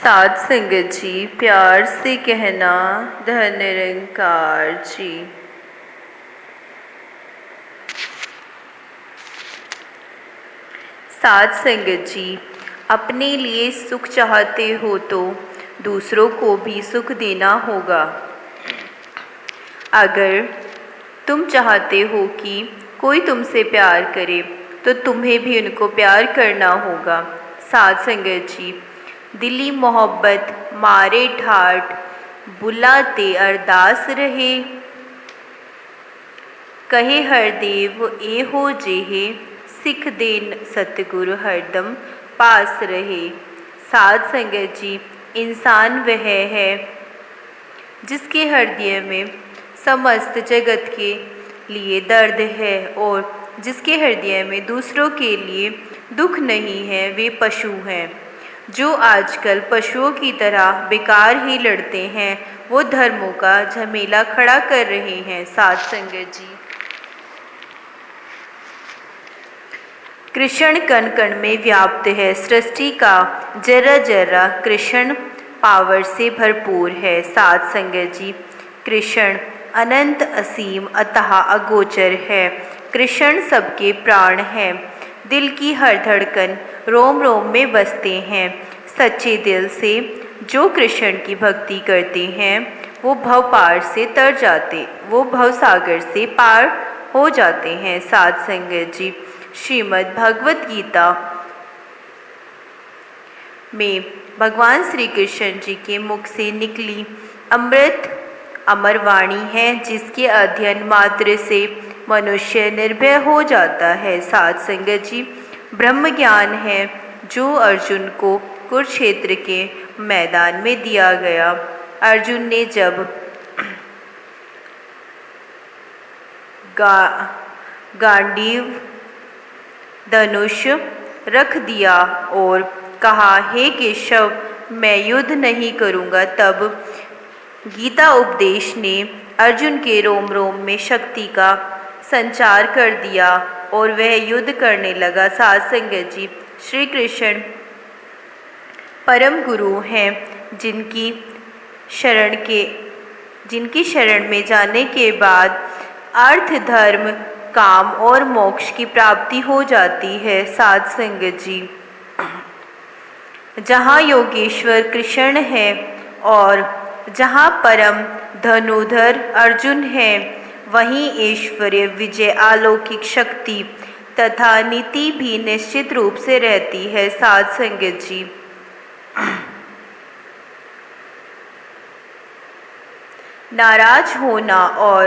साध संगत जी, प्यार से कहना धन निरंकार जी। साध संगत जी, अपने लिए सुख चाहते हो तो दूसरों को भी सुख देना होगा। अगर तुम चाहते हो कि कोई तुमसे प्यार करे तो तुम्हें भी उनको प्यार करना होगा। साध संगत जी, दिली मोहब्बत मारे ठाठ बुलाते अरदास रहे, कहे हर देव ए हो जेहे, सिख देन सतगुरु हरदम पास रहे। साध संगत जी, इंसान वह है जिसके हृदय में समस्त जगत के लिए दर्द है और जिसके हृदय में दूसरों के लिए दुख नहीं है, वे पशु हैं। जो आजकल पशुओं की तरह बेकार ही लड़ते हैं, वो धर्मों का झमेला खड़ा कर रहे हैं। साध संगत जी, कृष्ण कण कण में व्याप्त है, सृष्टि का जरा जरा कृष्ण पावर से भरपूर है। साध संगत जी, कृष्ण अनंत असीम अतः अगोचर है। कृष्ण सबके प्राण हैं, दिल की हर धड़कन रोम रोम में बसते हैं। सच्चे दिल से जो कृष्ण की भक्ति करते हैं वो भव सागर से पार हो जाते हैं। साध संगत जी, श्रीमद् भगवत गीता में भगवान श्री कृष्ण जी के मुख से निकली अमृत अमर वाणी है, जिसके अध्ययन मात्र से मनुष्य निर्भय हो जाता है। साध संगत जी, ब्रह्म ज्ञान है जो अर्जुन को कुरुक्षेत्र के मैदान में दिया गया। अर्जुन ने जब गांडीव धनुष रख दिया और कहा, हे केशव मैं युद्ध नहीं करूँगा, तब गीता उपदेश ने अर्जुन के रोम रोम में शक्ति का संचार कर दिया और वह युद्ध करने लगा। साध संगत जी, श्री कृष्ण परम गुरु हैं, जिनकी शरण में जाने के बाद अर्थ धर्म काम और मोक्ष की प्राप्ति हो जाती है। साध संगत जी, जहाँ योगेश्वर कृष्ण है और जहाँ परम धनुधर अर्जुन है, वहीं ऐश्वर्य विजय अलौकिक शक्ति तथा नीति भी निश्चित रूप से रहती है। साध संगत जी, नाराज होना और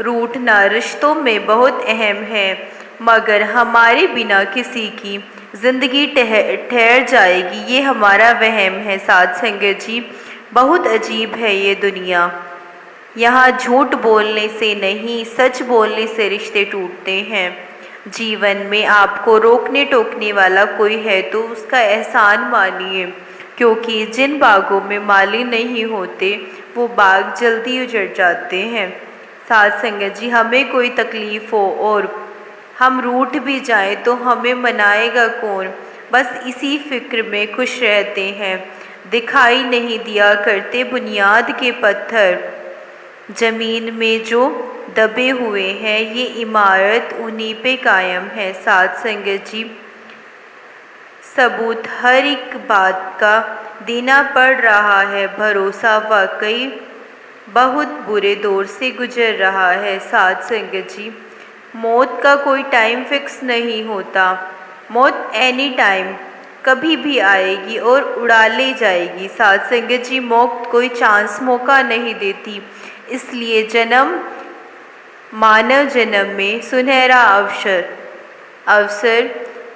रूठना रिश्तों में बहुत अहम है, मगर हमारे बिना किसी की जिंदगी ठहर जाएगी, ये हमारा वहम है। साध संगत जी, बहुत अजीब है ये दुनिया। यहाँ झूठ बोलने से नहीं, सच बोलने से रिश्ते टूटते हैं। जीवन में आपको रोकने टोकने वाला कोई है तो उसका एहसान मानिए, क्योंकि जिन बागों में माली नहीं होते वो बाग जल्दी उजड़ जाते हैं। साध संगत जी, हमें कोई तकलीफ़ हो और हम रूठ भी जाएं तो हमें मनाएगा कौन, बस इसी फिक्र में खुश रहते हैं। दिखाई नहीं दिया करते बुनियाद के पत्थर, जमीन में जो दबे हुए हैं, ये इमारत उन्हीं पे कायम है। साध संगत जी, सबूत हर एक बात का देना पड़ रहा है, भरोसा वाकई बहुत बुरे दौर से गुजर रहा है। साध संगत जी, मौत का कोई टाइम फिक्स नहीं होता, मौत एनी टाइम कभी भी आएगी और उड़ा ले जाएगी। साध संगत जी, मौत कोई चांस मौका नहीं देती, इसलिए मानव जन्म में सुनहरा अवसर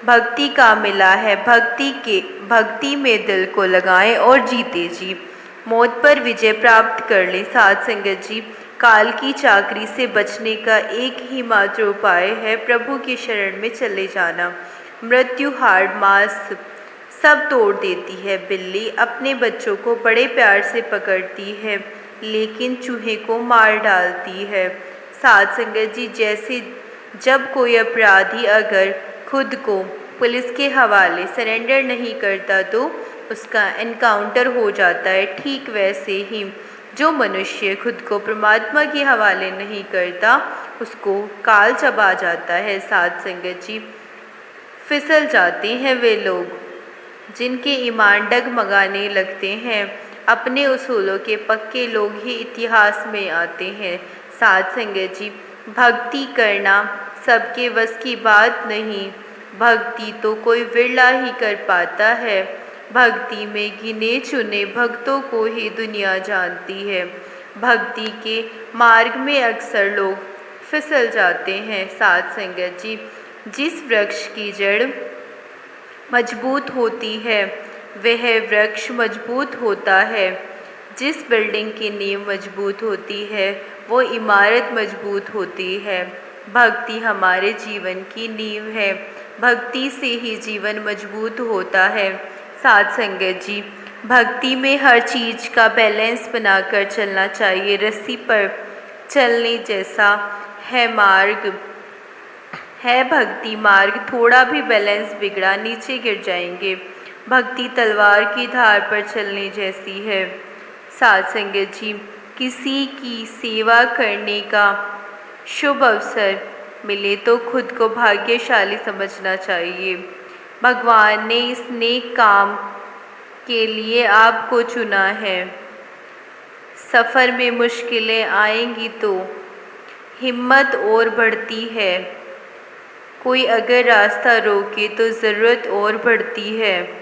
भक्ति का मिला है। भक्ति में दिल को लगाएं और जीते जी, मौत पर विजय प्राप्त कर लें। साध संगत जी, काल की चाकरी से बचने का एक ही मात्र उपाय है प्रभु की शरण में चले जाना। मृत्यु हाड़ मांस सब तोड़ देती है। बिल्ली अपने बच्चों को बड़े प्यार से पकड़ती है, लेकिन चूहे को मार डालती है। साध संगत जी, जैसे जब कोई अपराधी अगर खुद को पुलिस के हवाले सरेंडर नहीं करता तो उसका एनकाउंटर हो जाता है। ठीक वैसे ही जो मनुष्य खुद को परमात्मा के हवाले नहीं करता उसको काल चबा जाता है। साध संगत जी, फिसल जाते हैं वे लोग जिनके ईमान डगमगाने लगते हैं। अपने उसूलों के पक्के लोग ही इतिहास में आते हैं। साध संगत जी, भक्ति करना सबके बस की बात नहीं। भक्ति तो कोई विरला ही कर पाता है। भक्ति में गिने चुने भक्तों को ही दुनिया जानती है। भक्ति के मार्ग में अक्सर लोग फिसल जाते हैं। साध संगत जी, जिस वृक्ष की जड़ मजबूत होती है वह वृक्ष मजबूत होता है। जिस बिल्डिंग की नींव मजबूत होती है वो इमारत मजबूत होती है। भक्ति हमारे जीवन की नींव है। भक्ति से ही जीवन मजबूत होता है। साध संगत जी, भक्ति में हर चीज़ का बैलेंस बनाकर चलना चाहिए। रस्सी पर चलने जैसा है मार्ग है भक्ति मार्ग। थोड़ा भी बैलेंस बिगड़ा नीचे गिर जाएंगे। भक्ति तलवार की धार पर चलने जैसी है। साध संगत जी, किसी की सेवा करने का शुभ अवसर मिले तो खुद को भाग्यशाली समझना चाहिए। भगवान ने इस नेक काम के लिए आपको चुना है। सफ़र में मुश्किलें आएंगी तो हिम्मत और बढ़ती है। कोई अगर रास्ता रोके तो ज़रूरत और बढ़ती है।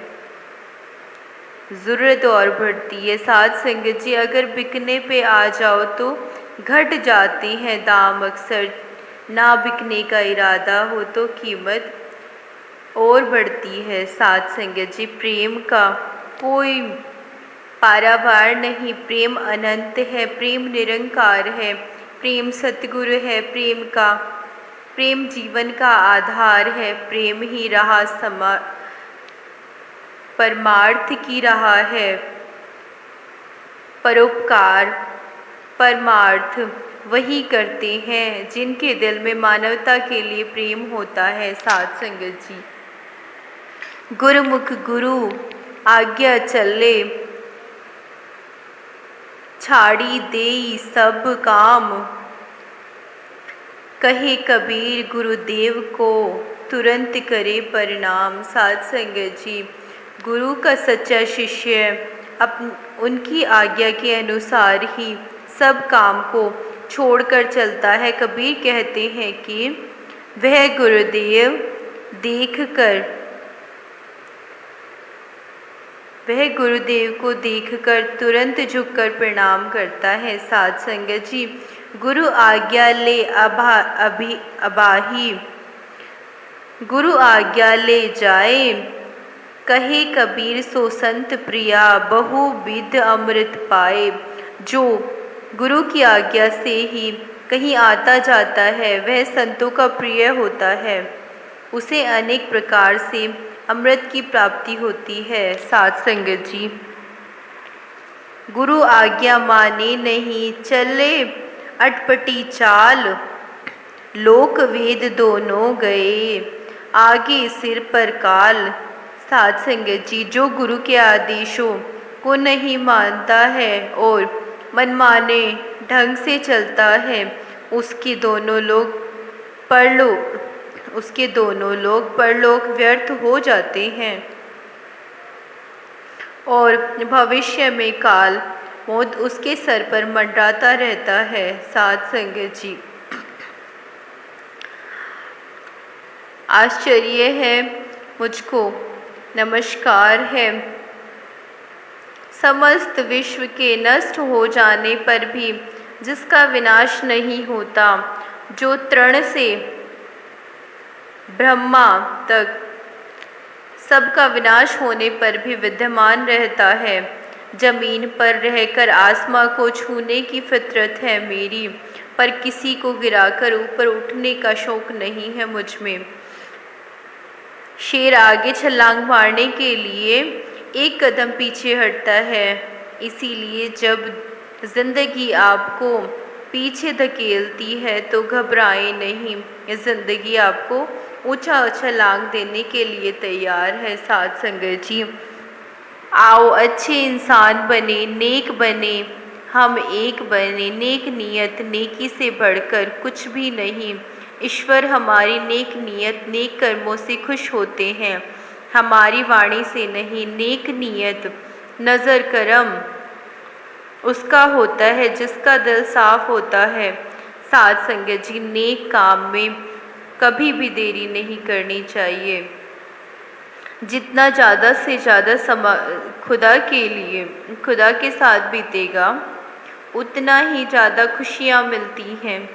ज़रूरत और बढ़ती है। साध संगत जी, अगर बिकने पे आ जाओ तो घट जाती हैं दाम अक्सर। ना बिकने का इरादा हो तो कीमत और बढ़ती है। साध संगत जी, प्रेम का कोई पारावार नहीं। प्रेम अनंत है। प्रेम निरंकार है। प्रेम सतगुरु है। प्रेम जीवन का आधार है। प्रेम ही राह परमार्थ की राह है। परोपकार परमार्थ वही करते हैं जिनके दिल में मानवता के लिए प्रेम होता है। साध संगत जी, गुरुमुख गुरु आज्ञा चले, छाड़ी देई सब काम। कहे कबीर गुरुदेव को तुरंत करे प्रणाम। साध संगत जी, गुरु का सच्चा शिष्य उनकी आज्ञा के अनुसार ही सब काम को छोड़कर चलता है। कबीर कहते हैं कि वह गुरुदेव को देखकर तुरंत झुककर प्रणाम करता है। साध संगत जी, गुरु आज्ञा ले अबाही, गुरु आज्ञा ले जाए। कहे कबीर सो संत प्रिया, बहुविध अमृत पाए। जो गुरु की आज्ञा से ही कहीं आता जाता है वह संतों का प्रिय होता है। उसे अनेक प्रकार से अमृत की प्राप्ति होती है। साध संगत जी, गुरु आज्ञा माने नहीं, चले अटपटी चाल। लोक वेद दोनों गए, आगे सिर पर काल। साध संगत जी, जो गुरु के आदेशों को नहीं मानता है और मनमाने ढंग से चलता है उसके दोनों लोग परलोक व्यर्थ हो जाते हैं और भविष्य में काल मौत उसके सर पर मंडराता रहता है। साध संगत जी, आश्चर्य है मुझको, नमस्कार है। समस्त विश्व के नष्ट हो जाने पर भी जिसका विनाश नहीं होता, जो तृण से ब्रह्मा तक सबका विनाश होने पर भी विद्यमान रहता है। जमीन पर रहकर आसमां को छूने की फितरत है मेरी, पर किसी को गिराकर ऊपर उठने का शौक नहीं है मुझ में। शेर आगे छलांग मारने के लिए एक कदम पीछे हटता है। इसीलिए जब जिंदगी आपको पीछे धकेलती है तो घबराएं नहीं, जिंदगी आपको ऊंचा छलांग देने के लिए तैयार है। साध संगत जी, आओ अच्छे इंसान बने, नेक बने, हम एक बने। नेक नियत नेकी से बढ़कर कुछ भी नहीं। ईश्वर हमारी नेक नियत नेक कर्मों से खुश होते हैं, हमारी वाणी से नहीं। नेक नियत नज़र करम उसका होता है जिसका दिल साफ होता है। साध संगत जी, नेक काम में कभी भी देरी नहीं करनी चाहिए। जितना ज़्यादा से ज़्यादा खुदा के साथ बीतेगा, उतना ही ज़्यादा खुशियाँ मिलती हैं।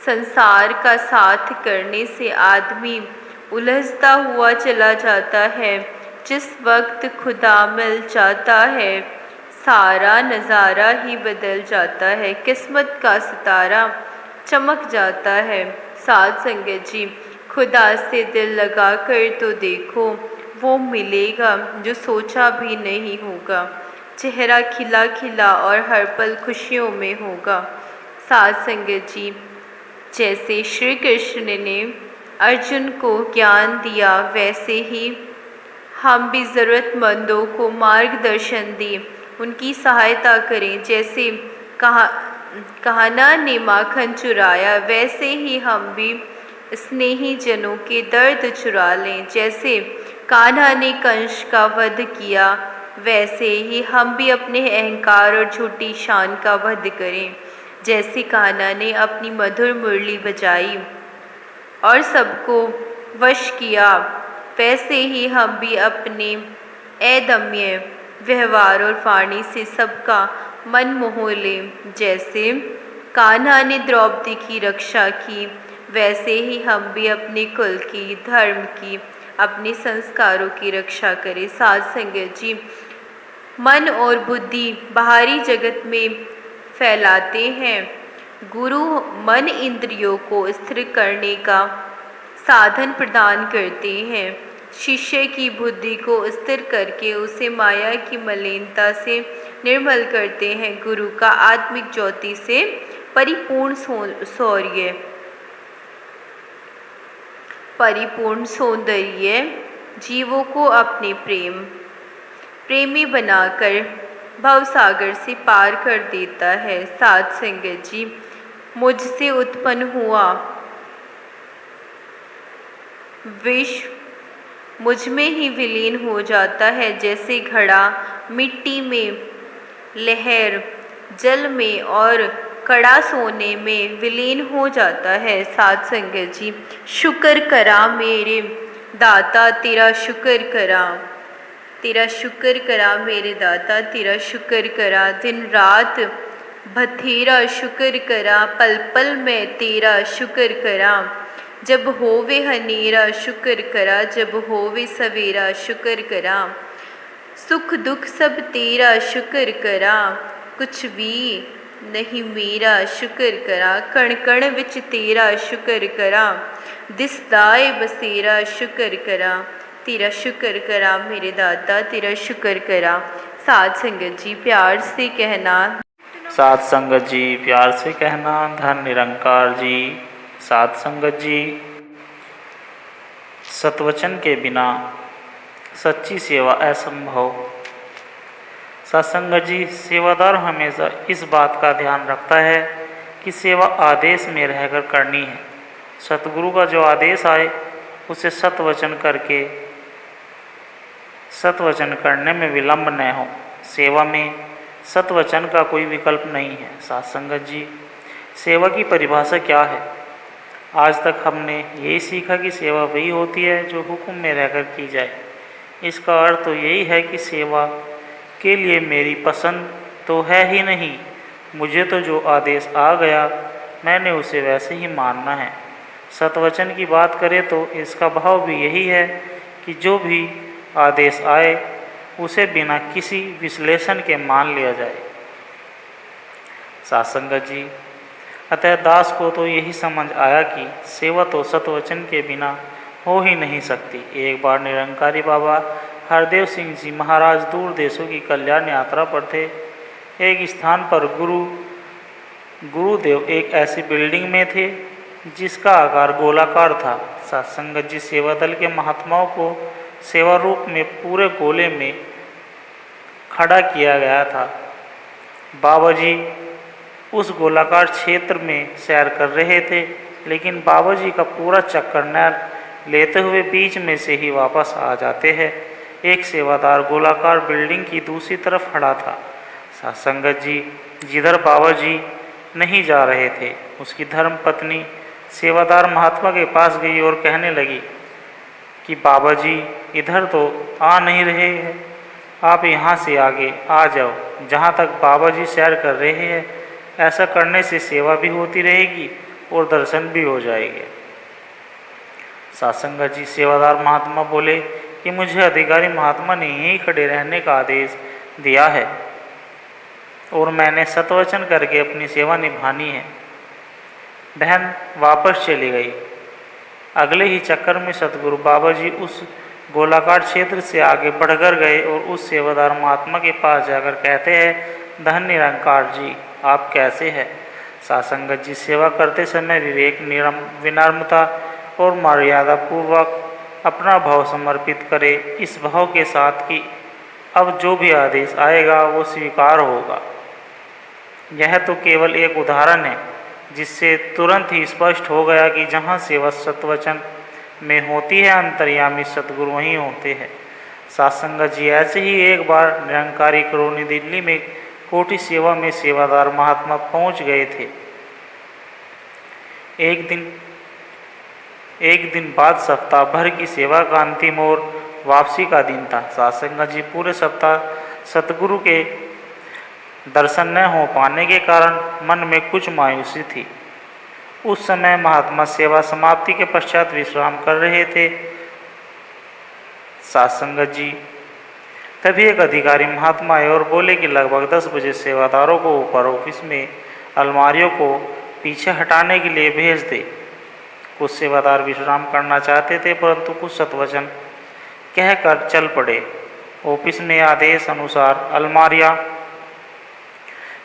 संसार का साथ करने से आदमी उलझता हुआ चला जाता है। जिस वक्त खुदा मिल जाता है, सारा नज़ारा ही बदल जाता है, किस्मत का सितारा चमक जाता है। साध संगत जी, खुदा से दिल लगा कर तो देखो, वो मिलेगा जो सोचा भी नहीं होगा। चेहरा खिला खिला और हर पल खुशियों में होगा। साध संगत जी, जैसे श्री कृष्ण ने अर्जुन को ज्ञान दिया, वैसे ही हम भी ज़रूरतमंदों को मार्गदर्शन दें, उनकी सहायता करें। जैसे कहना ने माखन चुराया, वैसे ही हम भी स्नेही जनों के दर्द चुरा लें। जैसे कान्हा ने कंस का वध किया, वैसे ही हम भी अपने अहंकार और झूठी शान का वध करें। जैसे कान्हा ने अपनी मधुर मुरली बजाई और सबको वश किया, वैसे ही हम भी अपने अदम्य व्यवहार और वाणी से सबका मन मोह लें। जैसे कान्हा ने द्रौपदी की रक्षा की, वैसे ही हम भी अपने कुल की, धर्म की, अपने संस्कारों की रक्षा करें। साध संगत जी, मन और बुद्धि बाहरी जगत में फैलाते हैं, गुरु मन इंद्रियों को स्थिर करने का साधन प्रदान करते हैं। शिष्य की बुद्धि को स्थिर करके उसे माया की मलिनता से निर्मल करते हैं। गुरु का आत्मिक ज्योति से परिपूर्ण सौंदर्य जीवों को अपने प्रेमी बनाकर भवसागर से पार कर देता है। साध संगत जी, मुझसे उत्पन्न हुआ विश्व मुझ में ही विलीन हो जाता है। जैसे घड़ा मिट्टी में, लहर जल में और कड़ा सोने में विलीन हो जाता है। साध संगत जी, शुक्र करा मेरे दाता, तेरा शुक्र करा, तेरा शुक्र करा मेरे दाता, तेरा शुक्र करा। दिन रात बथेरा शुक्र करा, पल पल में तेरा शुक्र करा। जब होवे हनेरा शुक्र करा, जब होवे सवेरा शुक्र करा। सुख दुख सब तेरा शुक्र करा, कुछ भी नहीं मेरा शुक्र करा। कण कण विच तेरा शुक्र करा, दिसदाए बसेरा शुक्र करा। तेरा शुक्र करा मेरे दाता, तेरा शुक्र करा। साध संगत जी, प्यार से कहना, साध संगत जी, प्यार से कहना, धन निरंकार जी। साध संगत जी, सतवचन के बिना सच्ची सेवा असंभव। साध संगत जी, सेवादार हमेशा इस बात का ध्यान रखता है कि सेवा आदेश में रहकर करनी है। सतगुरु का जो आदेश आए उसे सतवचन करने में विलंब न हो। सेवा में सतवचन का कोई विकल्प नहीं है। साध संगत जी, सेवा की परिभाषा क्या है? आज तक हमने यही सीखा कि सेवा वही होती है जो हुक्म में रहकर की जाए। इसका अर्थ तो यही है कि सेवा के लिए मेरी पसंद तो है ही नहीं, मुझे तो जो आदेश आ गया मैंने उसे वैसे ही मानना है। सतवचन की बात करें तो इसका भाव भी यही है कि जो भी आदेश आए उसे बिना किसी विश्लेषण के मान लिया जाए। साध संगत जी, अतः दास को तो यही समझ आया कि सेवा तो सतवचन के बिना हो ही नहीं सकती। एक बार निरंकारी बाबा हरदेव सिंह जी महाराज दूर देशों की कल्याण यात्रा पर थे। एक स्थान पर गुरुदेव एक ऐसी बिल्डिंग में थे जिसका आकार गोलाकार था। सत्संगत जी सेवा दल के महात्माओं को सेवा रूप में पूरे गोले में खड़ा किया गया था। बाबा जी उस गोलाकार क्षेत्र में सैर कर रहे थे, लेकिन बाबा जी का पूरा चक्कर न लेते हुए बीच में से ही वापस आ जाते हैं। एक सेवादार गोलाकार बिल्डिंग की दूसरी तरफ खड़ा था। सत्संगत जी जिधर बाबा जी नहीं जा रहे थे, उसकी धर्म पत्नी सेवादार महात्मा के पास गई और कहने लगी कि बाबा जी इधर तो आ नहीं रहे हैं, आप यहाँ से आगे आ जाओ। जहाँ तक बाबा जी सैर कर रहे हैं, ऐसा करने से सेवा भी होती रहेगी और दर्शन भी हो जाएंगे। सत्संगत जी सेवादार महात्मा बोले कि मुझे अधिकारी महात्मा ने यहीं खड़े रहने का आदेश दिया है और मैंने सतवचन करके अपनी सेवा निभानी है। बहन वापस चली गई। अगले ही चक्कर में सतगुरु बाबा जी उस गोलाकार क्षेत्र से आगे बढ़कर गए और उस सेवादार महात्मा के पास जाकर कहते हैं, धन निरंकार जी आप कैसे हैं? सत्संगत जी सेवा करते समय विवेक, विनम्रता और मर्यादा पूर्वक अपना भाव समर्पित करे, इस भाव के साथ कि अब जो भी आदेश आएगा वो स्वीकार होगा। यह तो केवल एक उदाहरण है जिससे तुरंत ही स्पष्ट हो गया कि जहाँ सेवा सत्वचन में होती है, अंतर्यामी सतगुरु वहीं होते हैं। सत्संगत जी ऐसे ही एक बार निरंकारी कॉलोनी दिल्ली में कोठी सेवा में सेवादार महात्मा पहुंच गए थे। एक दिन बाद सप्ताह भर की सेवा का अंतिम और वापसी का दिन था। सत्संगत जी पूरे सप्ताह सतगुरु के दर्शन न हो पाने के कारण मन में कुछ मायूसी थी। उस समय महात्मा सेवा समाप्ति के पश्चात विश्राम कर रहे थे। सत्संगत जी तभी एक अधिकारी महात्मा आए और बोले कि लगभग 10 बजे सेवादारों को ऊपर ऑफिस में अलमारियों को पीछे हटाने के लिए भेज दे। कुछ सेवादार विश्राम करना चाहते थे, परंतु कुछ सतवचन कहकर चल पड़े। ऑफिस में आदेश अनुसार अलमारियां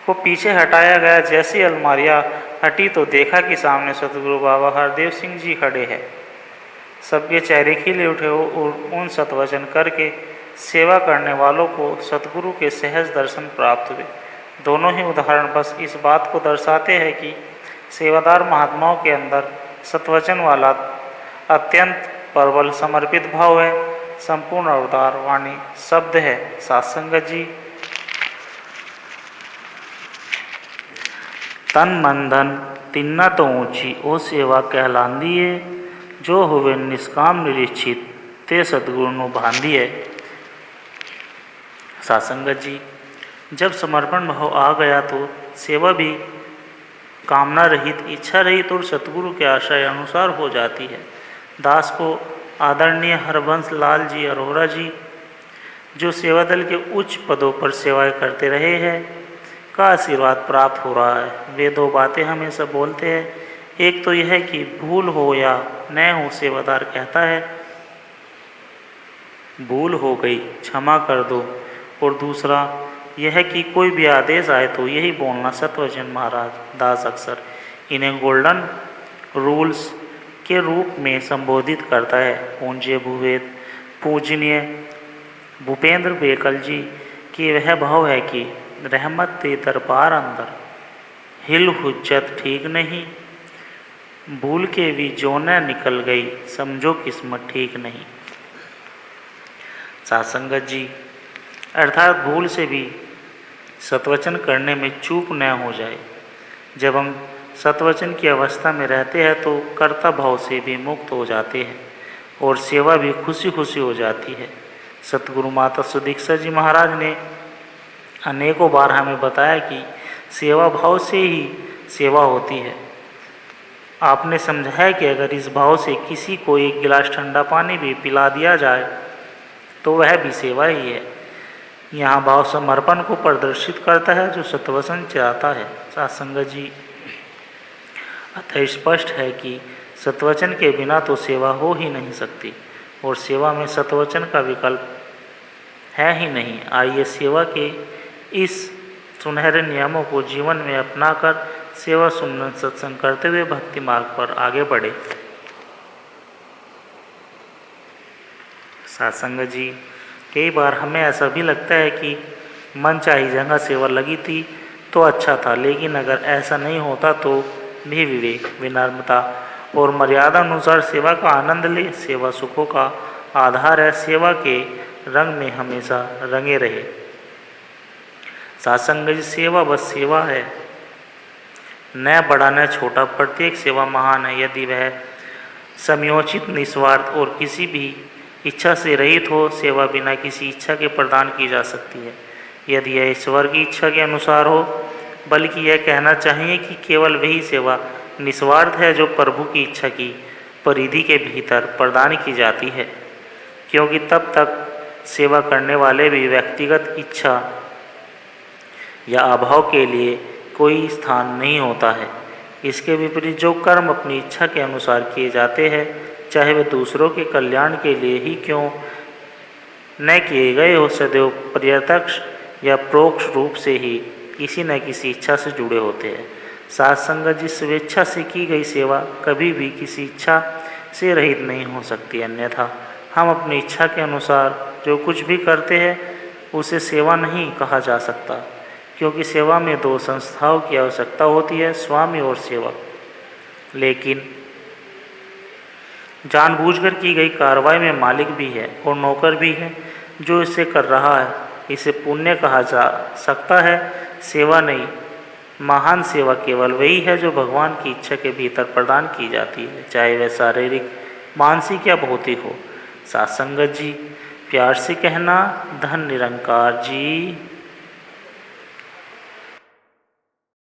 को पीछे हटाया गया। जैसी अलमारियां हटी तो देखा कि सामने सतगुरु बाबा हरदेव सिंह जी खड़े हैं। सबके चेहरे खिले उठे और उन सतवचन करके सेवा करने वालों को सतगुरु के सहज दर्शन प्राप्त हुए। दोनों ही उदाहरण बस इस बात को दर्शाते हैं कि सेवादार महात्माओं के अंदर सतवचन वाला अत्यंत प्रबल समर्पित भाव है। संपूर्ण अवतार वाणी शब्द है। सत्संगत जी तन मन धन तिन्ना तो ऊंची ओ सेवा कहलांदी है, जो हुए निष्काम निरीक्षित ते सतगुरु नु भांदी है। सत्संगत जी जब समर्पण भाव आ गया तो सेवा भी कामना रहित, इच्छा रहित और सतगुरु के आशय अनुसार हो जाती है। दास को आदरणीय हरबंस लाल जी अरोरा जी, जो सेवा दल के उच्च पदों पर सेवाएं करते रहे हैं, का आशीर्वाद प्राप्त हो रहा है। वे दो बातें हमेशा बोलते हैं। एक तो यह कि भूल हो या न हो, सेवादार कहता है भूल हो गई क्षमा कर दो, और दूसरा यह कि कोई भी आदेश आए तो यही बोलना। सतवचन महाराज दास अक्सर इन्हें गोल्डन रूल्स के रूप में संबोधित करता है। पूज्य भूवेद पूजनीय भूपेंद्र बेकल जी की वह भाव है कि रहमत ते दरबार अंदर हिल हुज्जत ठीक नहीं, भूल के भी जो न निकल गई समझो किस्मत ठीक नहीं। सत्संगत जी अर्थात भूल से भी सतवचन करने में चूक न हो जाए। जब हम सतवचन की अवस्था में रहते हैं तो कर्ता भाव से भी मुक्त हो जाते हैं और सेवा भी खुशी खुशी हो जाती है। सतगुरु माता सुदीक्षा जी महाराज ने अनेकों बार हमें बताया कि सेवा भाव से ही सेवा होती है। आपने समझाया कि अगर इस भाव से किसी को एक गिलास ठंडा पानी भी पिला दिया जाए तो वह भी सेवा ही है। यहाँ भाव समर्पण को प्रदर्शित करता है जो सतवचन चाहता है। सत्संगत जी अतः स्पष्ट है कि सतवचन के बिना तो सेवा हो ही नहीं सकती और सेवा में सतवचन का विकल्प है ही नहीं। आइए सेवा के इस सुनहरे नियमों को जीवन में अपनाकर सेवा सुमन सत्संग करते हुए भक्ति मार्ग पर आगे बढ़े। साधुसंगत जी, कई बार हमें ऐसा भी लगता है कि मन चाही जगह सेवा लगी थी तो अच्छा था, लेकिन अगर ऐसा नहीं होता तो भी विवेक, विनम्रता और मर्यादा अनुसार सेवा का आनंद ले। सेवा सुखों का आधार है, सेवा के रंग में हमेशा रंगे रहे। साधुसंगत जी, सेवा बस सेवा है, न बड़ा न छोटा, प्रत्येक सेवा महान है यदि वह समयोचित, निस्वार्थ और किसी भी इच्छा से रहित हो। सेवा बिना किसी इच्छा के प्रदान की जा सकती है यदि यह ईश्वर की इच्छा के अनुसार हो, बल्कि यह कहना चाहिए कि केवल वही सेवा निस्वार्थ है जो प्रभु की इच्छा की परिधि के भीतर प्रदान की जाती है, क्योंकि तब तक सेवा करने वाले भी व्यक्तिगत इच्छा या अभाव के लिए कोई स्थान नहीं होता है। इसके विपरीत जो कर्म अपनी इच्छा के अनुसार किए जाते हैं, चाहे वे दूसरों के कल्याण के लिए ही क्यों न किए गए हो, सदैव प्रत्यक्ष या परोक्ष रूप से ही किसी न किसी इच्छा से जुड़े होते हैं। साधुसंगत जी, स्वेच्छा से की गई सेवा कभी भी किसी इच्छा से रहित नहीं हो सकती, अन्यथा हम अपनी इच्छा के अनुसार जो कुछ भी करते हैं उसे सेवा नहीं कहा जा सकता, क्योंकि सेवा में दो संस्थाओं की आवश्यकता होती है, स्वामी और सेवक। लेकिन जानबूझकर की गई कार्रवाई में मालिक भी है और नौकर भी है जो इसे कर रहा है। इसे पुण्य कहा जा सकता है, सेवा नहीं। महान सेवा केवल वही है जो भगवान की इच्छा के भीतर प्रदान की जाती है, चाहे वह शारीरिक, मानसिक या भौतिक हो। साधुसंगत जी, प्यार से कहना, धन निरंकार जी।